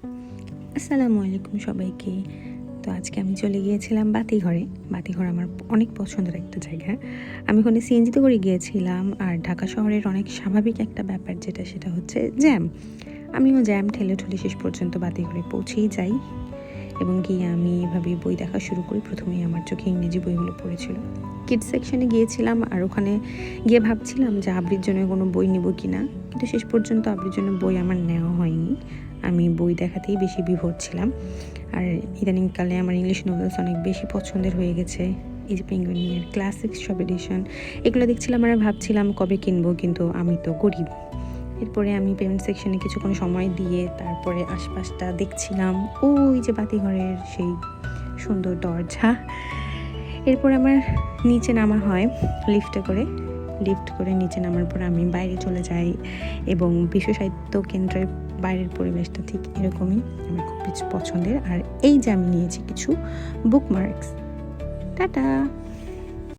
আসসালামু আলাইকুম সবাইকে। তো আজকে আমি চলে গিয়েছিলাম বাতিঘরে। বাতিঘর আমার অনেক পছন্দের একটা জায়গা। আমি ওখানে সিএনজিতে করে গিয়েছিলাম। আর ঢাকা শহরের অনেক স্বাভাবিক একটা ব্যাপার সেটা হচ্ছে জ্যাম। আমিও জ্যাম ঠেলে শেষ পর্যন্ত বাতিঘরে পৌঁছেই যাই এবং গিয়ে আমি এভাবে বই দেখা শুরু করি। প্রথমেই আমার চোখে ইংরেজি বইগুলো পড়েছিল। কিডস সেকশনে গিয়েছিলাম আর ওখানে গিয়ে ভাবছিলাম যে আবৃর জন্য কোনো বই নেব কিনা, কিন্তু শেষ পর্যন্ত আবৃর জন্য বই আমার নেওয়া হয়নি। আমি বই দেখাতেই বেশি বিভোর ছিলাম। আর ইদানিংকালে আমার ইংলিশ নোভেলস অনেক বেশি পছন্দের হয়ে গেছে। এই যে পেঙ্গুইনের ক্লাসিক্স সব এডিশন এগুলো দেখছিলাম আর ভাবছিলাম কবে কিনবো, কিন্তু আমি তো গরিব। এরপরে আমি পেমেন্ট সেকশনে কিছুক্ষণ সময় দিয়ে তারপরে আশপাশটা দেখছিলাম। ওই যে বাতিঘরের সেই সুন্দর দরজা। এরপর আমার নিচে নামা হয় লিফট করে নিচে নামার পর আমি বাইরে চলে যাই এবং বিশ্ব সাহিত্য কেন্দ্রের বাইরের পরিবেশটা ঠিক এরকমই আমার খুব পছন্দের। আর এই যে আমি নিয়েছি কিছু বুকমার্কস। টাটা।